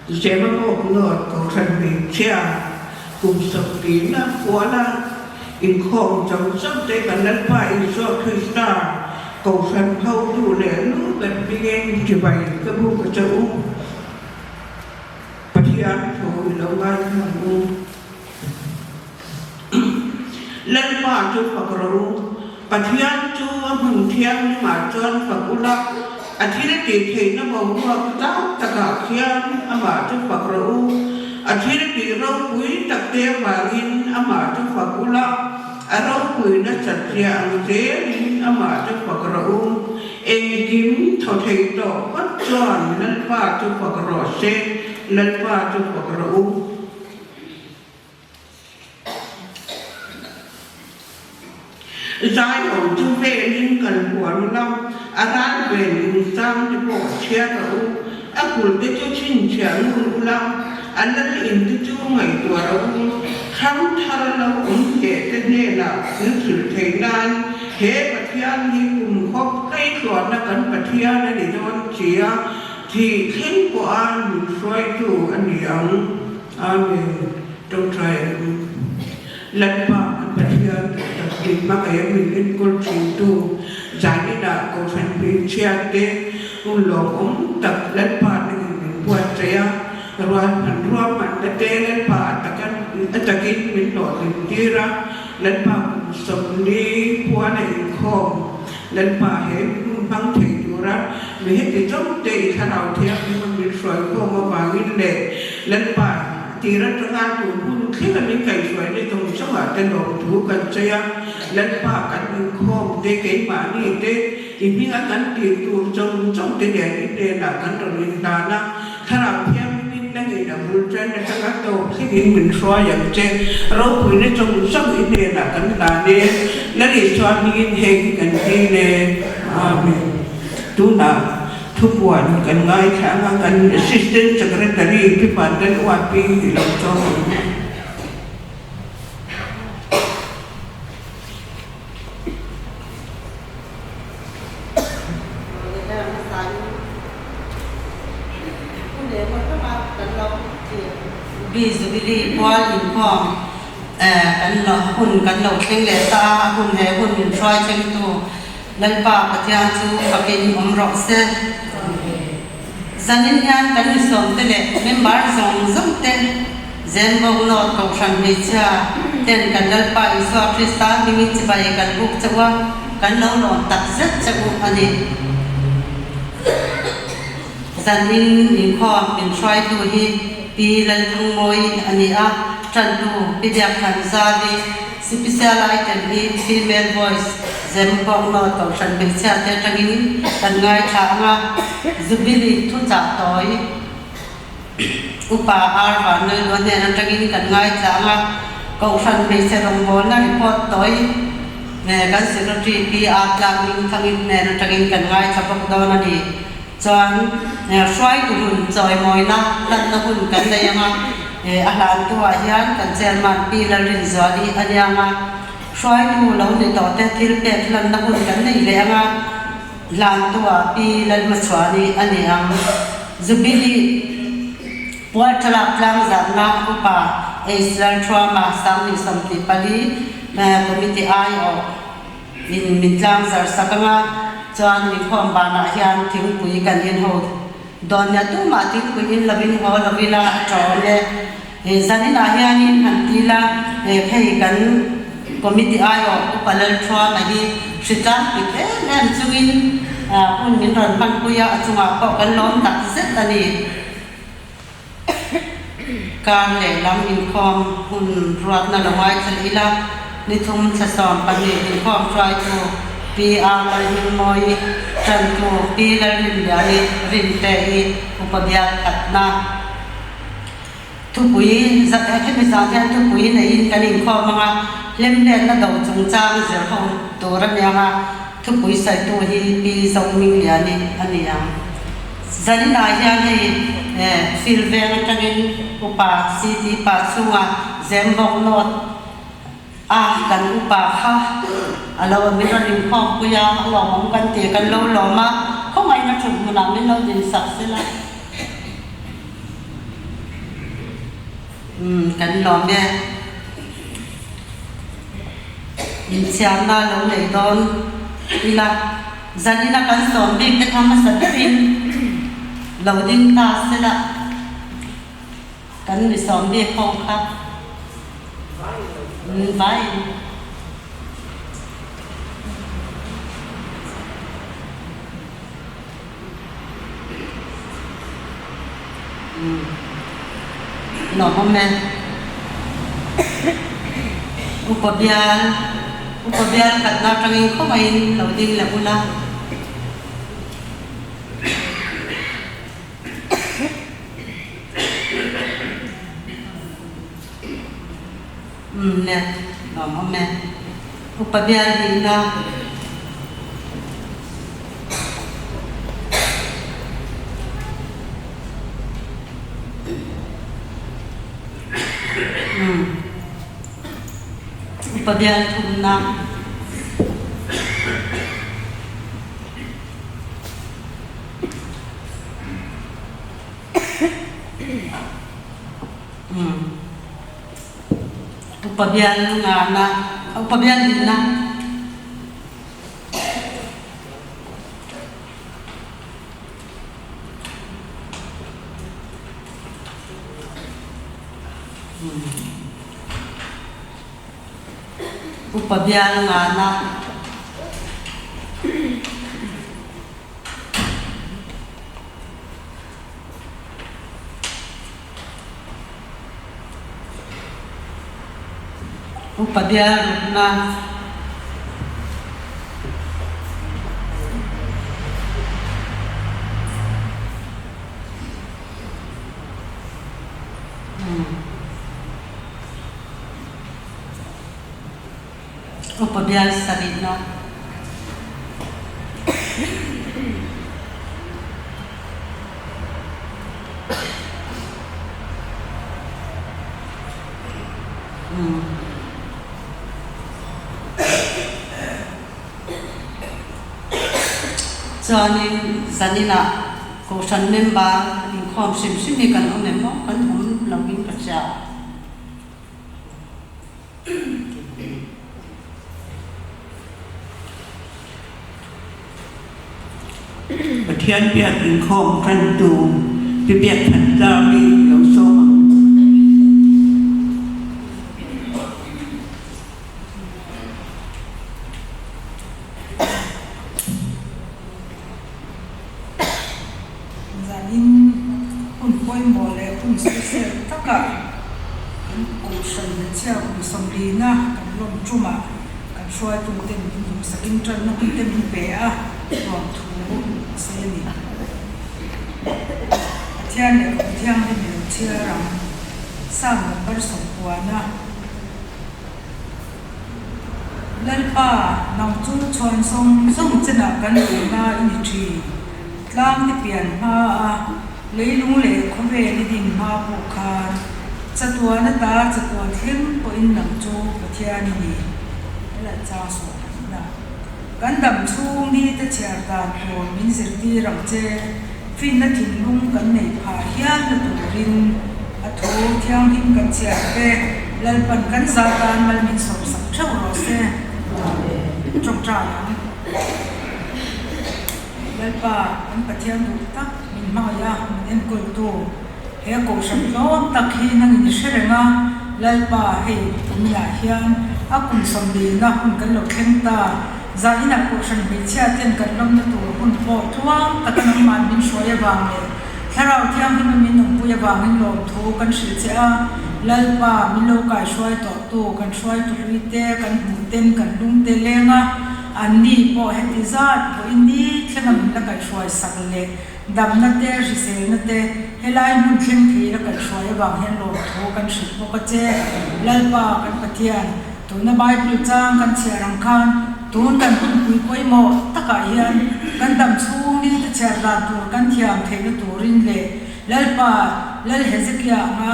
Zema mo ngot ko san bi chia cùng sập tí na quá na in khom trong sắp tới cả lần phải do Krista cầu san hậu đủ lẽ lú gần biên chỉ vậy cái bu cái châu Phật hiền thôi lâu ngày không lần mà chú Phật rồi Phật hiền chú mừng thiên mà chân Phật ula anh thấy cái thì nó bảo hoa tao tất cả hiền mà chú Phật rồi anh thấy cái rau quý đặc biệt mà in mà chú Phật ula rau quý nó chặt chẽ thế mà chú Phật rồi em kiếm thọ thầy tổ bắt chọn lần mà chú Phật rồi sẽ lần mà chú Phật rồi giải hồng chú về linh cần quán long ra về linh sang cho bộ chia đầu cụt cái chú chín chén luôn long lần in cái chú ngày tuổi đầu khám thà lâu ổn hệ cái này là cứ sự thấy nan thế bát thiên đi cùng khóc cây sọt nó cần bát thiên này để cho anh chia thì thiên của anh mình xoay chủ anh hiểu amen trong trời lần ba anh bát thiên đặc biệt mà cái mình in con chim tu giải cái đạo của phần bên chia thế un lòng ông tập lần ba này mình buat saya rồi anh rùa mặt cái tê lần ba takan mình nổi mình đi ra lần ba sống đi qua này không lần ba hết băng thầy chủ ra mình hết cái trong tê thà nào theo mình xoay không mà bằng lệ lần ba thì rất là ngang tụi mình khi mà mình cày xoay đi trong sống ở trên đầu thú cần chơi lần ba cần mình không tê cái mà đi tê thì mình cần tiền tụi trong tê đèn tê là cần rồi mình ta na thà nào theo mình đang nghĩ là mình trên là các tổ khi mình xoayอย่างเช่นเราคุยในtrong sống ít này là cần là điแล้วđi xoay mình hìnhกันที่เนี่ยamen tu naทุกวันกันง่ายทั้งกัน assistant secretary ที่ผ่านกันว่าปีเราชอบบีสุบิลีพอลินพอมกันหลอกหุ่นกันหลอกเพ่งเลตาหุ่นแห่หุ่นทรอยเชิงตัวลันปาปฏิญาณจูกับเป็นอมรอกเซจันนิยานกันสมเตเลเมมบาร์ซองซงเตนเซนบงโนดของชันเมชาเตนกันลันปาอิสวาคริสตามิมิจิบายกันบุกจัวกันหลงหลงตักเซจัวอันนี้จันนินคอมเป็นทรอยตัวฮีปีลันทั้งมวยอันนี้จันตูปิดยาขันซาบีspecialized in female voice zem bong no to san be cha te tangin kan ngai tha nga zubili thu cha toy upa ar wa ne lo ne na tangin kan ngai cha nga ko san be cha rong bol na report toy ne kan secretary pr planning thangin ne na tangin kan ngai cha pok do na di chuan swai ku hun choi moi na lan na hun kan le nga ahlan tua hian kan chairman pilar rin zali anyanga swai tu lo ni to te thil pe lan na hun kan nei le anga lan tua pilar ma chwani aniang zubili puatla plang zanna upa Israel trauma samni samti pali committee ai o in mitlang zar sakanga chuan ni khom bana hian thingpui kan in ho donya tu ma thingpui in lovin ho lovila atole zanin ahianin hantila phei kan committee ayo upalal thwa ma hi sita pike len chungin un min ron pan puya achunga ko kan lom tak set ani kan le lam in khom hun ruat na lawai chalila ni thum chasom pani in khom try to PR rin moi chan to PR rin yani rin te upabyat katna thu pui zat he mi sa hian thu pui nei in kanin kho manga lem len na do chung chang zer ho to ram ya ha thu pui sai to hi pi zong ming ya ni ania zani na hian hei fil ven kanin upa city pa chunga zembok not kan upa kha alo mi ron kho puya lo mong kan ti kan lo ma không ai na chung na mi lo din sak sela kan lo me in siam na lo nei don ila zanina kan som bik te khama satin lo ding ta sela kan ni som bik khong kha vai nó hôm nay upabian kat na tangin ko may loading la ula nè nó hôm nay upabian din na upabian thumna upabian ngana upabian dinna upabian ngana upabian rupna upabian sarina cho nên zanina ko san member in khom sim kan om mo kan om login ka cha Thiên biệt in khom kan tu biệt thật ra đi lâu số xoay tung tên dùng sắc in chân nó cũng tên bé à còn thú xe này thiên này cũng thiên thì mình chia rằng sang một bên sông qua na lên pa nằm chú chọn sông sông trên là cái này na in trì làm thì biển ha lấy lung lệ không về đi tìm ha bộ khan chặt tua nó ta chặt tua thêm có in nằm chú cái thiên này là cha số na kan dam chung ni te char ta ko min zir ti rang che fin na thin lung kan nei pha hian na tu rin a tho thiang him kan chia pe lal pan kan za tan mal min som sak thau ro se trong tra lal pa an pathian du tak min ma ya min ko tu he ko sam lo tak hi nang ni sherenga lal pa he um ya hian a kun som di na hun kan lo khem ta za ina ko san bi chia ten kan lom na tu hun po thuang ta kan man bin shoya wang le tharau thiam hin min nong pu ya wang in lom thu kan sil che a lal pa min lo kai shoi to tu kan shoi tu ri te kan hu ten kan lung te lenga an ni po he ti zat ko in ni thlengam la kai shoi sak le dam na te ri sel na te helai mun thleng thi la kai shoi wang hen lo thu kan sil po ka che lal pa kan pathian tu na bible chang kan chia rang khan tun kan pui poi mo taka hian kan dam chung ni te char da tur kan thiam the na turin le lalpa lal hezekia ma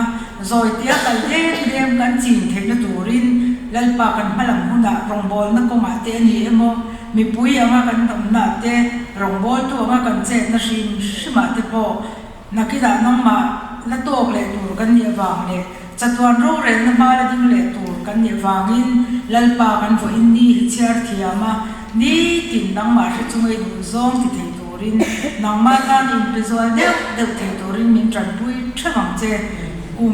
zoi tia kal dem kan chin the na turin lalpa kan malam huna rongbol na ko ma te ni emo mi pui anga kan tam na te rongbol tu anga kan che na shima te po nakida nang ma la tok le tur kan ni wang le chatuan ro ren na mala ding le tur kan ni wangin lalpa kan vo in ni chiar thiama ni tin nang ma hre chungai du zong ti thei turin nang ma tan in prizol de thei turin min tran pui thawang che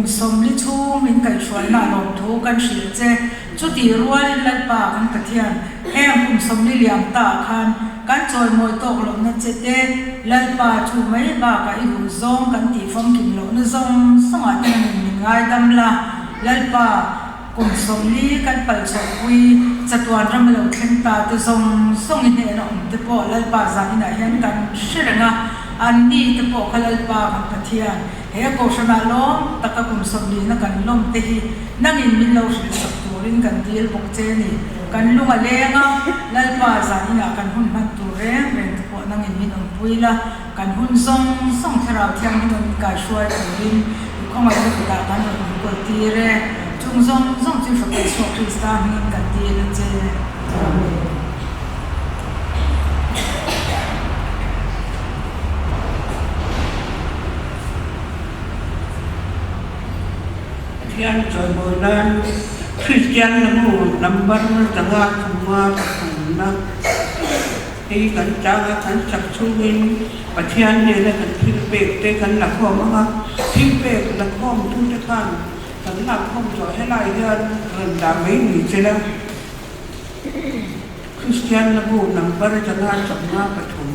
som li chung min kai shwal na nom thu kan shil che chu ti rual in lalpa kan pathian som li liam ta khan kan choi moi tok lo na che te lalpa chu mai ba ka i hu zong kan ti fom kim lo na zong songa te min ngai dam la lalpa som li kan pal choi pui chatuan ram lo thlen ta te zong song in ne no te po lalpa za ina hian kan shrenga an ni te po khalalpa kan pathian he ko shana lom taka som li na kan lom te hi nangin min lo shil sak turin kan dil bok che ni kan lunga lenga lalpa za ina kan hun man tu reng po nangin min om puila kan hun zong tharau thiam hin ka shwai turin khongai ko ta kan ko ti re chung zong chu fa ke so krista hin kan ti le che Christian joy bolan Christian namu number tanga semua na ei kan jaga kan chakchuin pathian ne la kan thilpe te kan lakhom ha thilpe lakhom thu te kan lakhom jo helai hian da mai ni chela Christian namu number tanga semua pathum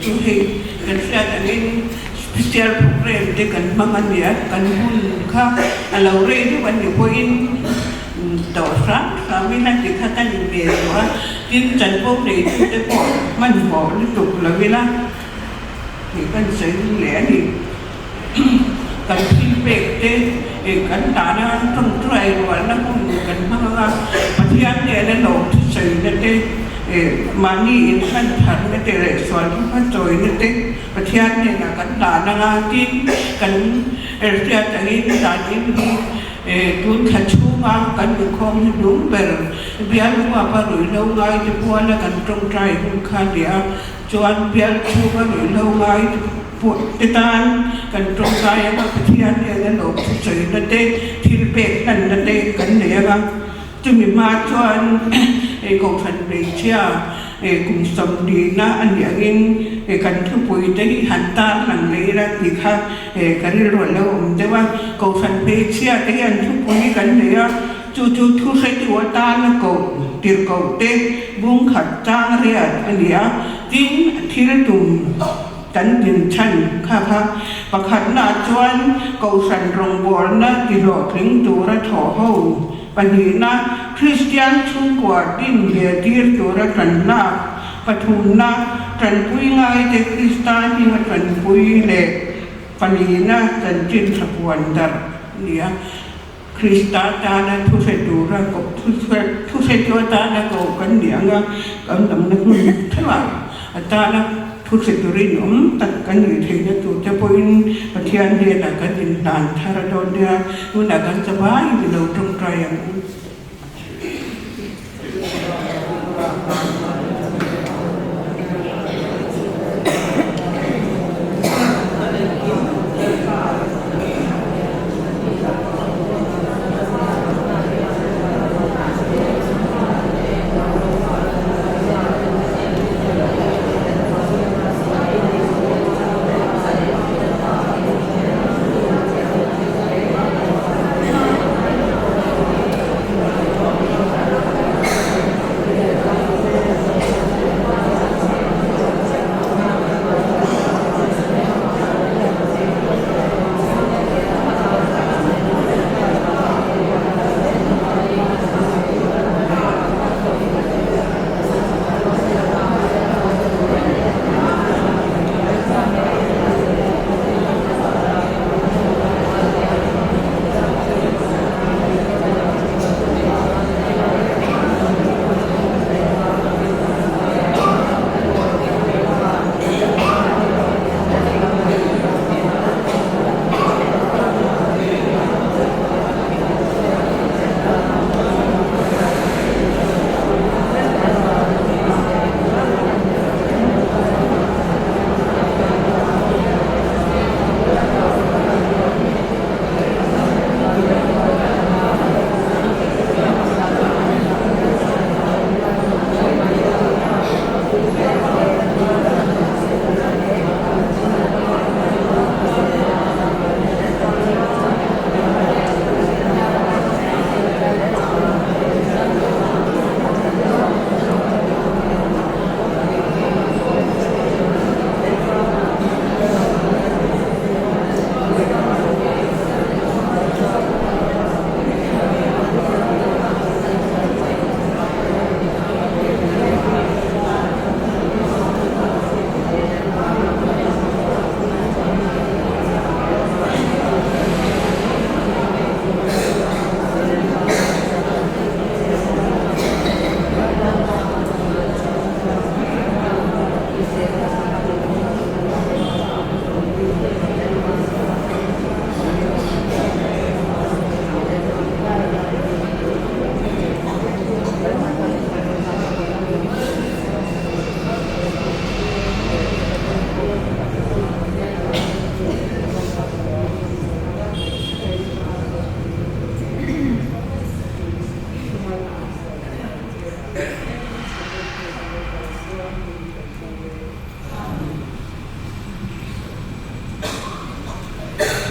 tu hei kan sia angin special program te kan mangan ya kan hun kha alaure ni wan ni poin tàu sáng sáng với năng thì khá ta nhìn về của tin trần vô này cái bỏ mình bỏ liên tục là vì là thì cần sẽ lẽ thì cần xin về để cần ta nó trong trời và nó cũng cần mang ra mà khi anh để nó nộp thì sự nó thế mà ni thân thân nó thế lại xoắn phát rồi nó thế mà khi anh này là cần ta nó ra tin cần sẽ chẳng nghĩ là những tuan kacungan kan bukom hidung ber biar apa rui ngai tu puan kan trong trai kan dia cuan biar cuba rui ngai tu puan kan trong trai apa ketian dia kan lok sui nate tilpek kan nate kan dia kan tu mima cuan kau fan becia cùng sống đi na anh yang kan thu pui te han ta han le ra ti kha kan ro lo te wa ko fan pe chia te an thu pui kan le chu thu sai ti wa ta na ko tir ko te bung khat chang re an ya tin thil tum kan tin chan kha pakhat na chuan ko san rong bol na ti ro thing tu ra tho ho panina Christian chung qua tin về tiệt chỗ ra trần na pathum na trần pui ngai te Christian thì mà trần pui lệ panina trần trên sập quan dar nia Christa ta na thu se tu ra ko thu se tu ta na ko kan nia nga kan dam na hun thla ta na thu se tu rin tak kan ni the na tu te poin pathian de na kan din dan thara don dia nu na kan sabai ni lo trong trai ang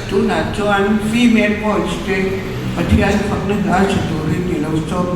tu na chuan female voice te pathian phak na ga churi ni lo stop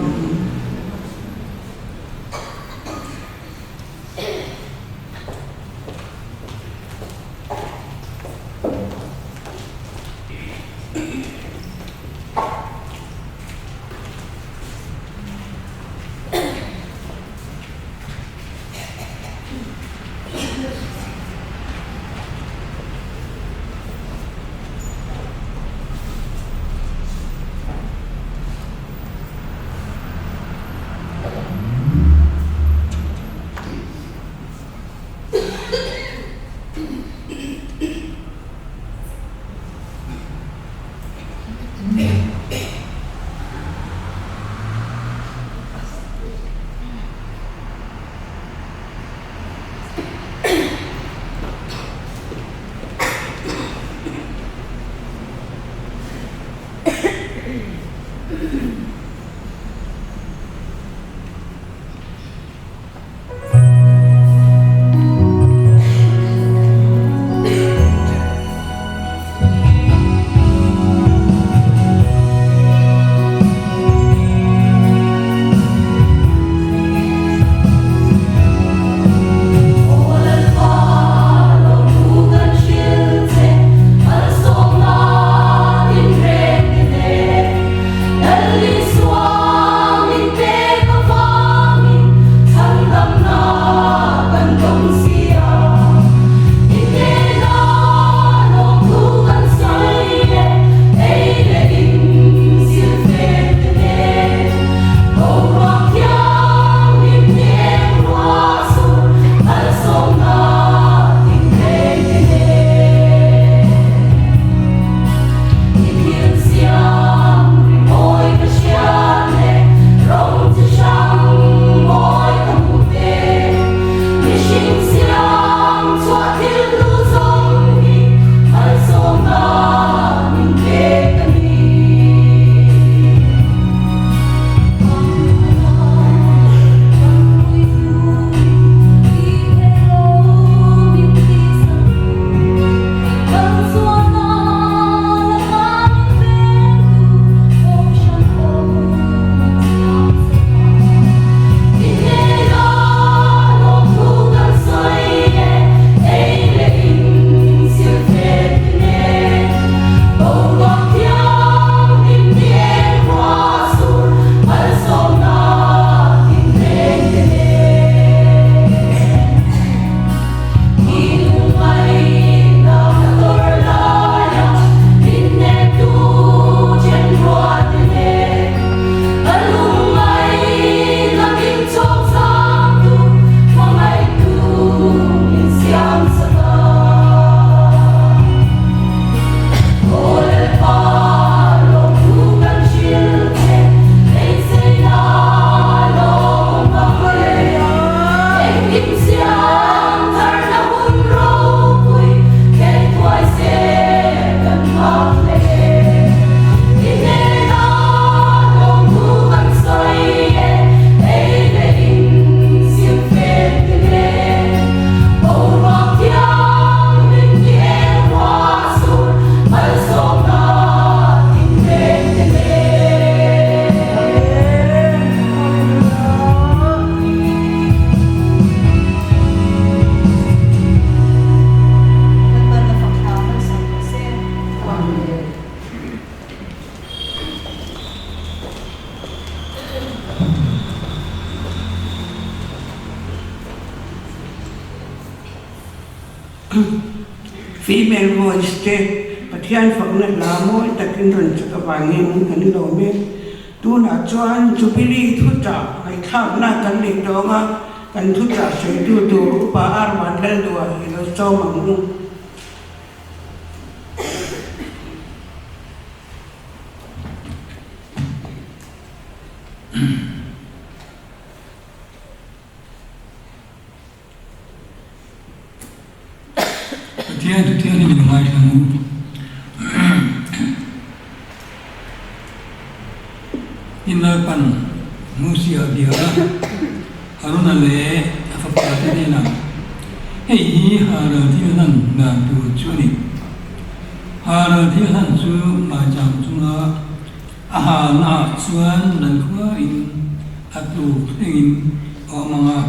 female voice te pathian fakna lamo takin ron chakawangin kan lo me tu na chuan chupili thuta ai khap na kan li donga kan thuta sei tu tu pa ar man hel dua ilo so mangu Tiada ni minum air kamu. Inna pan musia dia haruna le apa pada ni na. Hei hara dia nan na tu curi. Hara dia nan tu macam cuma aha na cuan dan kuah in atu ingin omanga.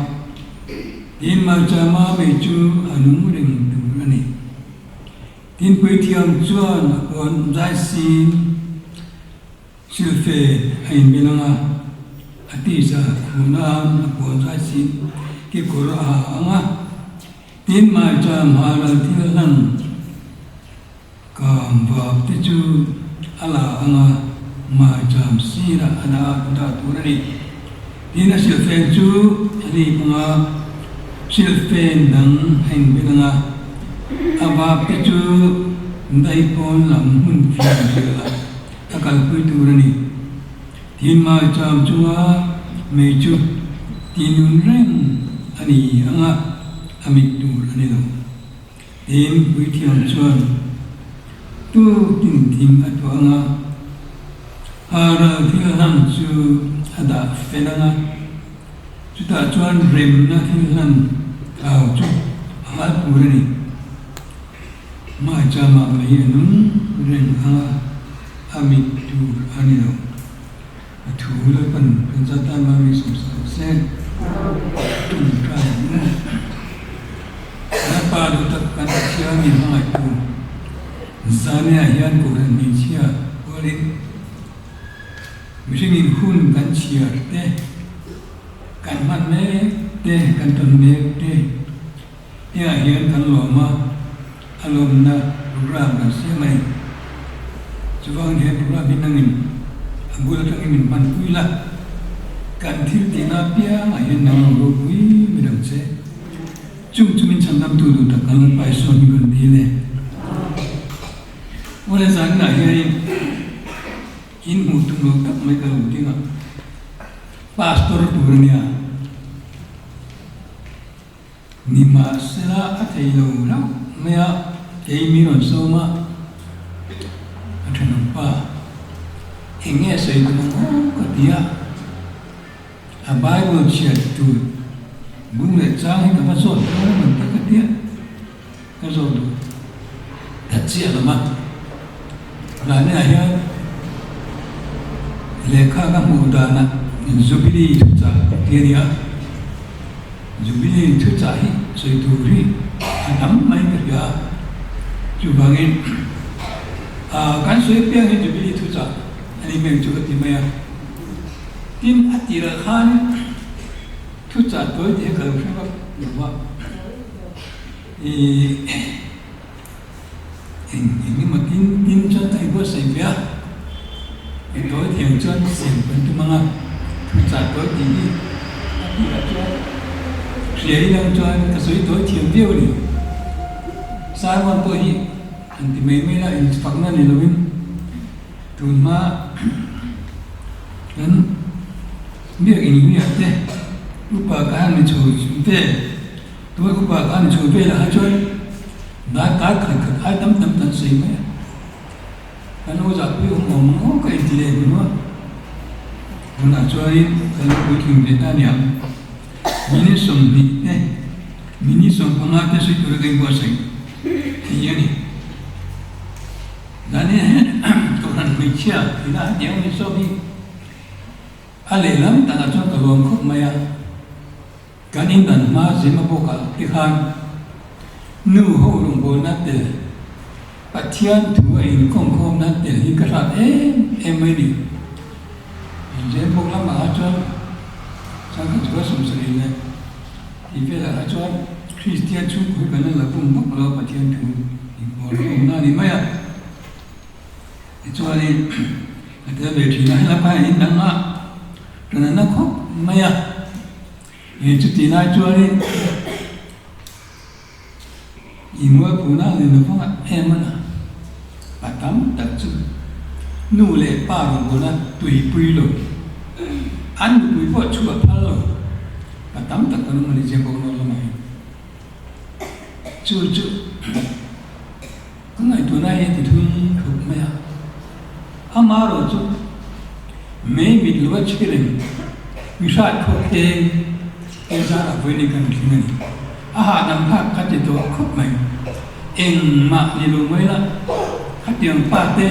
Din macam apa itu anu ring tu ni. Tin quê thiam chuan còn giải xin siêu phê hành bên nga ati sa khunam còn giải xin cái cổ nga tin mai cham hala thian nan kam va ti chu ala nga mai cham sira ana da tu ri tin a siêu phê chu ani nga siêu phê nang hành bên nga aba pichu dai pon lam hun phian la akal pui turani tin ma cham chunga me chu tinun ren ani anga amit tur ani lo tin pui thiam chuan tu tin tim atwa anga hara thil han chu ada felanga chuta chuan rem na thil han au chu ha purani ma chama mai anun ren ha amit tu anino thu la pan zata ma mi som sa se tum tra na pa do tak kan chia mi ma tu zania yan ko ran mi chia olin mi in hun kan chia te kan man me te kan ton me te ya yan kan lo ma alom na program na se mai chuwang he program binangin angula tang min pan kuila kan thil tina pia ma yan na ro pui mi dang che chumin chandam tu du ta kan pai so ni gun di le wala san na he in mu tu lo tak mai ka lu tinga pastor turnia ni ma sela athai lo la mea ke mi ron so ma athan pa enge sei tu ko dia a bible chat tu bung le chang ka ma so ko man ta ka dia ka so tu ta chia la ma la ne ya le kha ka mu da na jubilee tu cha ke dia jubilee tu cha hi sei tu ri anam mai ka chu bangin kan soi piang hi jubilee tu cha ani meng chu ti mai tin atira khan tu cha toi de ka lu ba yu wa ini makin tin chân tay của sài bia tối thiền chân xem bên tu mang tu cha tối thì đi là cho谁能做个水多挺标的3万多亿anh thì mấy là anh phẳng na này luôn tu ma nên biết cái gì thế upa cái này chú thế tôi upa cái này chú thế là hai chơi đã cái hai tấm gì mấy anh nói rằng cái ông mong cái gì đấy nữa tôi nói chơi cái cuối cùng người ta nhầm mini som ni mini som pangate sui tu kai bo sai yani dane to ran mai chia ina yang ni so bi ale lam ta na chon ka lom khop maya kanin dan ma zema bo ka ti khan nu ho rung bo na te pathian thu ai kong khom na te hi ka sa em mai ni je bo la ma chon sang cái chỗ sum sari này thì bây giờ cho Christian chú cũng cần là cũng mắc lo và thiên thủ thì bỏ cũng na đi mấy à thì cho đi cái về thì này là phải in đăng á cho nên nó khóc mấy à thì chút thì này cho đi thì mua phụ nữ thì nó phong em á bà tắm đặc trưng nụ lệ ba rồi của nó tùy quy rồi anh bùi vợ chua thal lo và tắm tất cả những người dân bông lo này chua cái ngày tuổi này thì thôi không mấy à ama rồi chú mấy bị lúa chỉ lên vì sao không thể cái giá là với những cái này nằm khác các chế độ khóc mày em mà đi luôn mấy là các tiền ba tê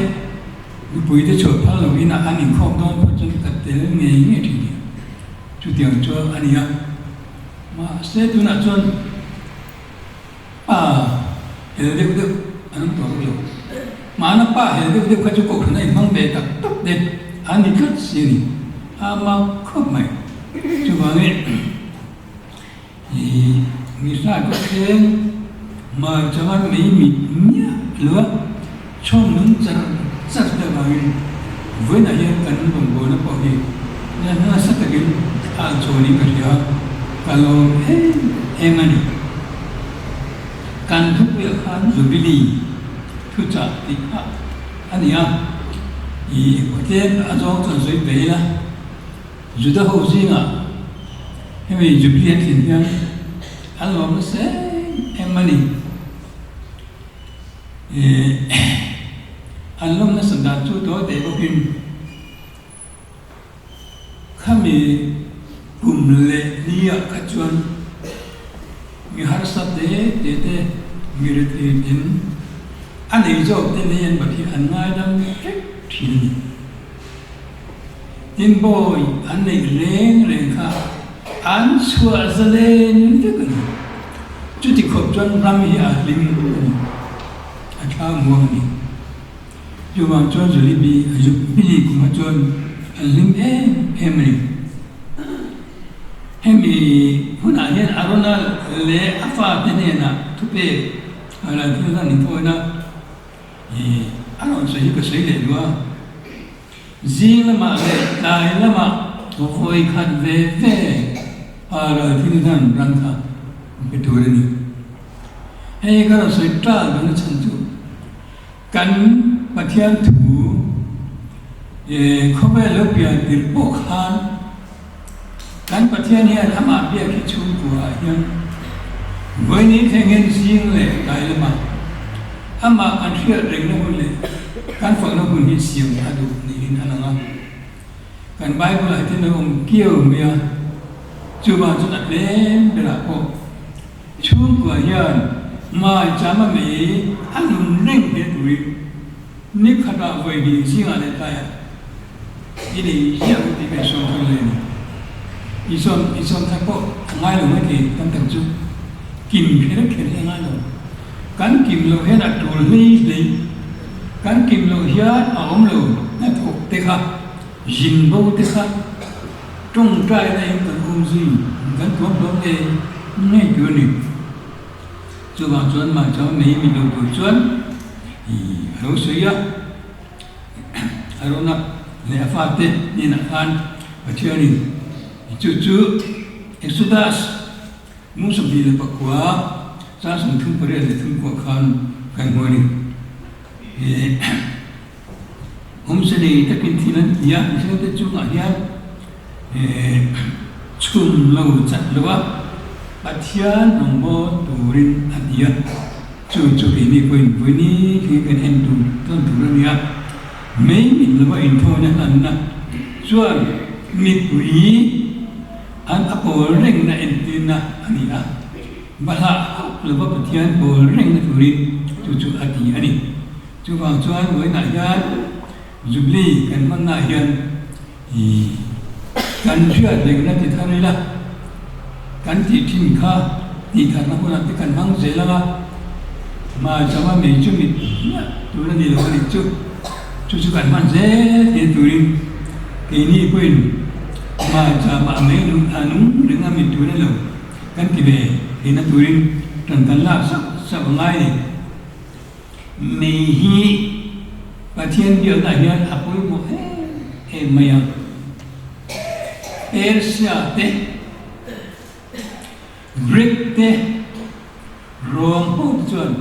bùi để chua thal lo vì anh em không đón có chân cái tiền nghe thì chú tiền cho anh em mà sẽ tu na chọn hệ được anh tổ được mà nó hệ được cái chỗ cổ này mang về tập tốt đẹp anh đi cất gì mà không mày chú bảo nghe thì người ta có thể mà cho anh mấy nhá lúa cho mình rất là bao với này cần đồng bộ nó bảo gì nên nó rất là cái anh cho đi cái gì kalau em này kan thúc việc khán jubilee thu trả thì anh em thì có thể ở trong trận suy về là dù đó hậu sinh à em vì jubilee thì nhá anh làm nó sẽ em này anh làm nó sản đạt chú tối để bao nhiêu kami kumle niya kacuan mi harsa te mirit din anei job te nen bati an ngai dam thil tin boy anei reng kha an chua zalen te kan chu ti khop chuan ram hi a lim a tha muang ni chu wang chuan zuli bi ju bi kuma chuan an lim em ni hemi huna hian arona le afa te ne na thupe ala thu na ni thoina aron sei ka sei le lua zing lama le tai lama to khoi khat ve ve ara thu na ran tha pe tu ni hei ka sei tra ban chan chu kan pathian thu khobe lo pia tir po khan kan pathian hian ama bia ki chu ku a hian voi ni thengen zing le tai lama ama kan thia reng na hole kan fa na hun hi siam tha du ni hin ananga kan bible ha tin om kieu mia chu ba chu at lem bela ko chu ku hian ma chama me an reng he du ni khata voi ni zing a le tai ini hian ti be so thon le ni ison tha ko ngai lo mai ki tam tam chu kim phira khere ngai lo kan kim lo he na tul ni le kan kim lo hian a om lo na thok te kha jin bo te kha trong trai na em kan gì kan thom lo le nei chu ni chu ba chuan ma chaw nei mi lo tu chuan lo sei ya arona le afa te ni na khan ba chiani chu Exodus musam di le pakwa sa sum thum pare le thum ko khan kan ngoni se ni takin thinan ya se te chu nga ya chum lo chat lo pathian nong mo turin adia chu ni point ni ki kan hen tu ton tu ya mai min lo in tho na an na chuan mit ui an apol reng na entina ania bala leba pathian pol reng na turin chu ati ani chu wang chuan voi na hian jubli kan man na hian kan thia leng na ti tharila kan ti thin kha ti thar na hona ti kan mang zela ma chama me chu mi tu na ni lo ni chu kan man ze ti turin ke ni kuin ma chama me nu anu dengan mi tu na lo kan ti be ina turin tan la sa ngai me hi pathian bio na hian apoi mo maya Persia te Greek te Rome ho chuan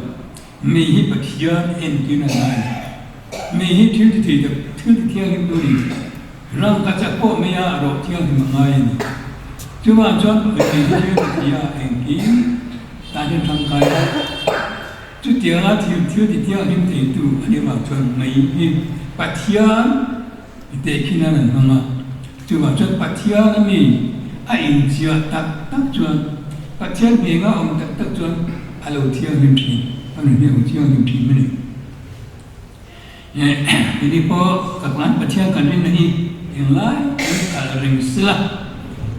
me hi pathian en ti na nai me hi thil ti thiang tu ni rang ka cha po me ya ro thiang ti ngai ni chu ma chuan ti ti ya en ki ta ni thang kai chu tiang a ti thiang him ti tu ani ma chuan me hi pathian te kina nan ma chu ma chuan pathian mi a in chia tak chuan pathian me nga om tak chuan alo thiang him ti an ni om thiang him ti me ni ini po kaklan pathian kan rin nahi yang lai kan ring sila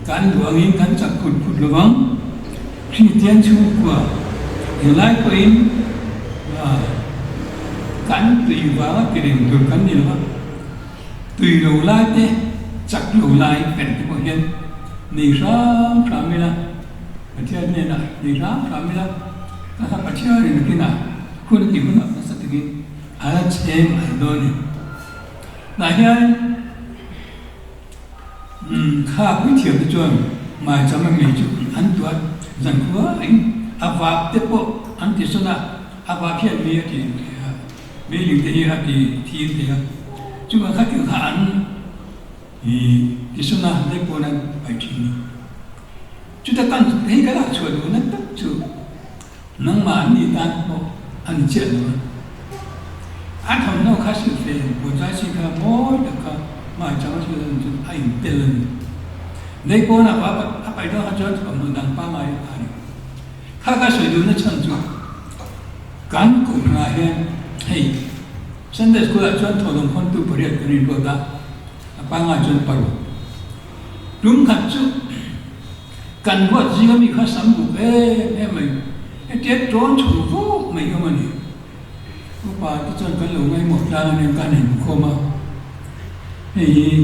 kan duangin kan chak khut lawang Christian chu kwa yang lai ko in kan tùy vào cái điểm được kan ni lo tùy lo lai te chak lo lai pen ti ko hian ni ram pramila pathian ne na ni ram pramila ka pathian ni kina kun ti hun na sa ti ala chem adoni na hian kha quý thiệp cái chuan mà cho mình chụp ăn tuan dần quá anh avap tiếp bộ ăn thì sao na avap hiện mi thì mi lưu thì thiên thì chúng ta khác kiểu ăn thì sao na lấy bộ này phải chịu chúng ta cần thấy cái là chuột nó tất chu nắng mà ăn đi tan bộ ăn chết rồi ăn không nó khác sự phê bộ trái sinh ra mỗi được mà cho nó anh tên đấy cô nào phải đó cho mình đang ba mai này khác cái sự đó nó chân chú cán cũng là hay Sunday school là chọn thầu đồng con tu bồi dưỡng cái này rồi đó ba ngày chọn paru đúng thật chứ cần vợ gì có mình khác sắm bụng mày chết trốn chủ vô mày không anh lúc bà tôi chọn cái lồng ngay một ra nên cái này không mà thì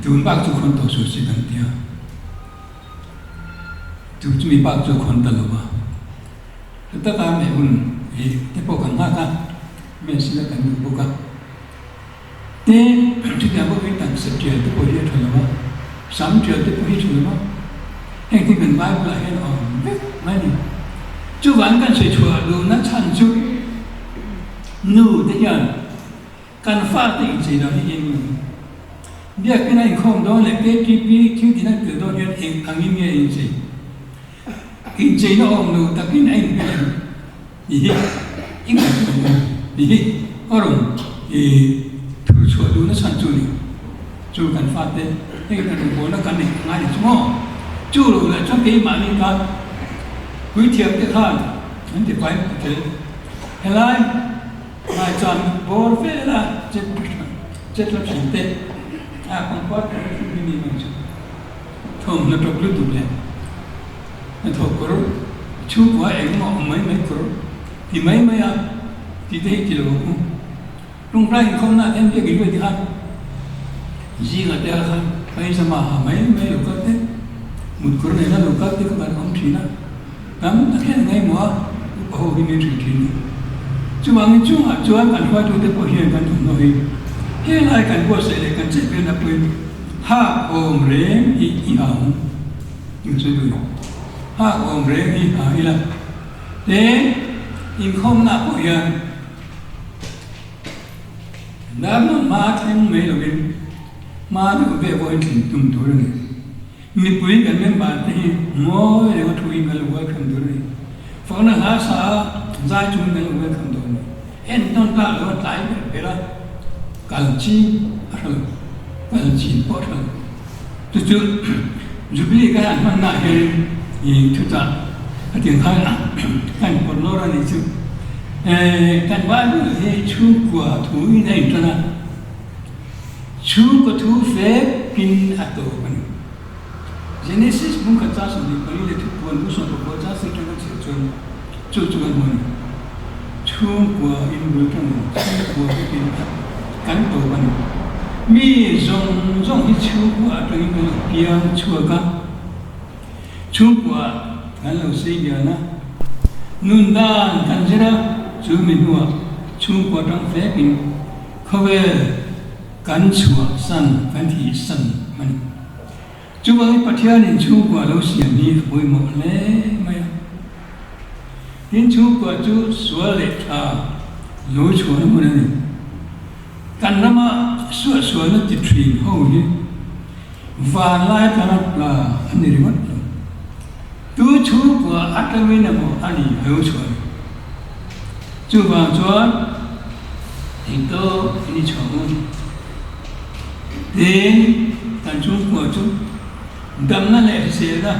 chúng bác chú con tổ số sĩ đăng tia chú mình bác chú con tờ lova tất cả mẹ hun thì cái bộ cảnh khác mẹ xin là cảnh bộ cả thế chúng ta có cái tầng sự chuyện cái bộ gì thôi lova sắm chuyện cái bộ gì thôi lova hay thì mình bài lại hay là mấy này chú vẫn cần sự chùa luôn nó chăn chú nụ thế nhở cần phát triển gì đó thì em biết cái này không đó là cái thiếu thì nó tự do nhất em ăn những cái gì cái gì nó ông nụ ta cái này gì những cái gì ở đâu thì thủ chùa luôn nó chăn chú đi chú cần phát triển cái là đồ nó cần này ngay được không chú rồi là cho cái mà mình cần quý thiệp cái khác anh thì phải thế hay là mai chọn bố phê là chết là chuyện tệ không có cái gì mình chọn thông nó trục lúc đúng lên nó thổ cổ chú của em ngọ mấy cổ thì mấy thì thế thì là cũng trong ra không là em cái gì vậy hát gì là thế khác bây giờ mà mấy lúc có thế một cổ này là lúc có thế các bạn không chỉ là lắm cái ngày mua bảo hiểm mình chỉ chú bằng chú ăn cần qua chú để bảo hiểm cần thủng nói cái này cần qua sẽ để cần chết bên là bên ha ôm rèm y hỏng những số đuôi ha ôm rèm y hỏng là thế in không nạp bảo hiểm đám mà thêm mấy là bên mà nó về với chuyện tung tối này mình quên cái mình bảo thì mỗi điều thui cái lúc ấy không được rồi, phải là há sa giải chúng cái lúc ấy không được rồi, emต้องการเราตายไปแล้วการจีอะไรการจีปอดอะไรจู่ๆจุดนี้ก็มันน่าเห็นอีทุกท่านถึงขั้นการปนโลรานี่จู่การว่าเนี่ยชูกว่าถุยในตัวนั้นชูก็ถุยเฟกกินอัตโตมันGenesis bukan cakap ni, kalau dia tu bukan musuh tu, cakap sekian cuci mana, cuma ini bukan, cuma ini kan tu mana, mi zong ini cuma tu ini piang cuma kalau sehingga na, nundan kan jera cuma dua, cuma orang fekin, kau kan cuma san kan ti san mana. Chú ơi, bắt theo nên chú của lâu xiên đi với một lẽ mày, nên chú của chú xóa lệ thà, lối xóa nó mới này, cần nó mà xóa nó chỉ truyền hậu đi, và lại cái là anh này mất rồi, chú của ăn cái này mà anh ấy hiểu xóa, chú vào xóa thì tôi đi chọn, đến cần chú của chú đâm nó lại sẽ ra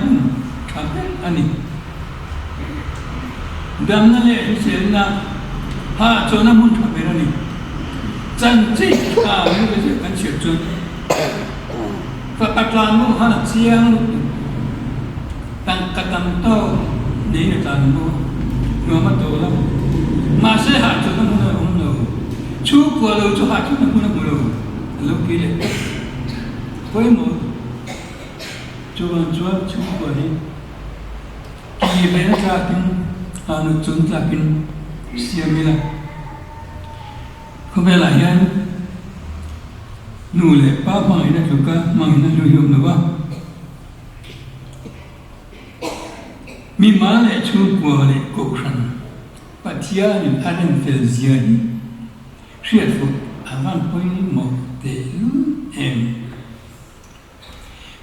khác anh ấy đâm nó lại sẽ ra ha cho nó muốn thằng bé này chân chỉ cả những cái gì cần chịu chút và bắt làm nó ha là chiang tăng cắt tăng to để người ta nó mà to lắm mà sẽ hạ cho nó muốn là không đâu chú của lâu cho hạ cho nó muốn là không đâu lâu kia đấy với một chú của đi kỳ bé ra kinh nó trốn ra kinh xia mi là không phải là hiện nụ lệ ba mang nó chụp cả mang nó lưu dụng nữa mi má lệ chú của lệ cổ khăn bắt thia những anh em gì đi xuyên phục avant quay một tệ em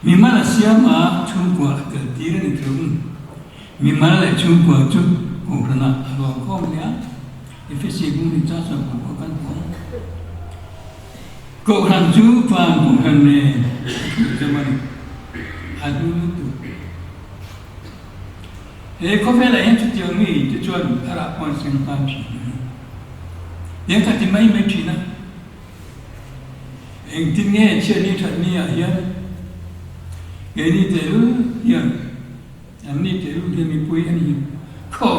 mình mà xia mà chung qua cái tiền này thôi mình mà lại chung qua chút cũng là nó không nhá if it's even the just of what can go go han chú và cũng han này zaman adu tu ko fe la hen tu mi tu chuan ara pon sing pa pi yang ka ti mai mai thi na eng tin nge che ni that ni ya hian ge ni te lu ya an ni te lu de mi pui ani ko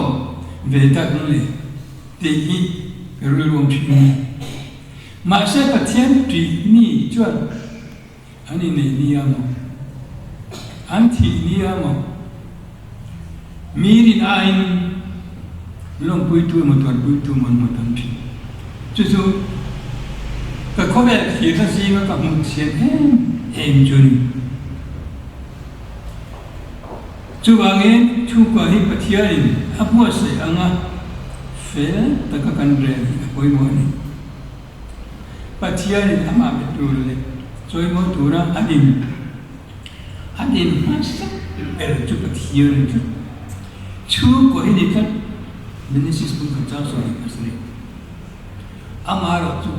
ve ta le te hi ru lu pi ni ma se pa tian ti ni chuan ani ne ni ya mo an thi ni ya mo mirin ain long pui tu mo tuan pui tu mo mo tam pi chu chu ka ko ve ki ka si ma ka mu chen em chu ni chu wa nge chu ko hi pa thia in a pu se anga fe ta ka kan re poi mo ni pa thia ni ama be tu le choi mo tu ra adin ma sa er chu pa thia ni chu ko hi ni ka Genesis pun kacau soal asli. Amar tu,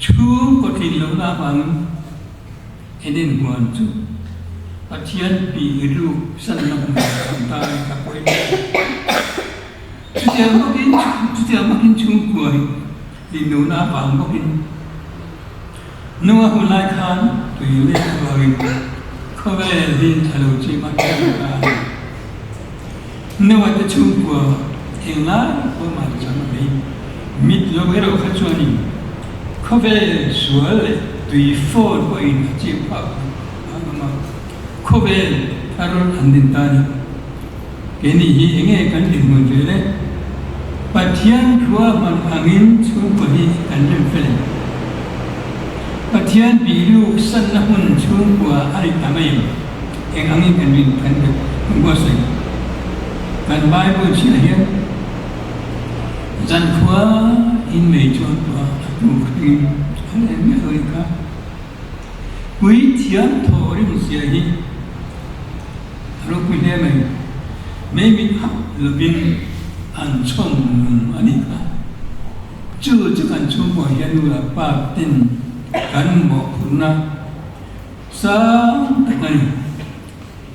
chu ko tin lo na bang, enen buan tu, patian pi iru san na bang santai kapoi. Setiap makin chu ko hi lo na bang makin. Nuah hulai khan tu ile bagi, kau beli halu cima kau. Nuah tu chu ko England ko ma chama mai mit lo gero khachoni khove suale tui for ko in chi pa ama khove tarol andin tani keni hi enge kan din mo jele pathian thua man angin chu ko hi kan ren fel pathian biru san na hun chu ko ai tamai eng angin kan bin kan ko sai kan bible chi hian Zan khua in mei chuan tua tu khi anh em nghe hơi cả quý thian thọ rim sia hi ro quý ne mai mấy mình học là bin an chong ani ka chu kan chu mo hian là pa tin kan mo na sa ta ni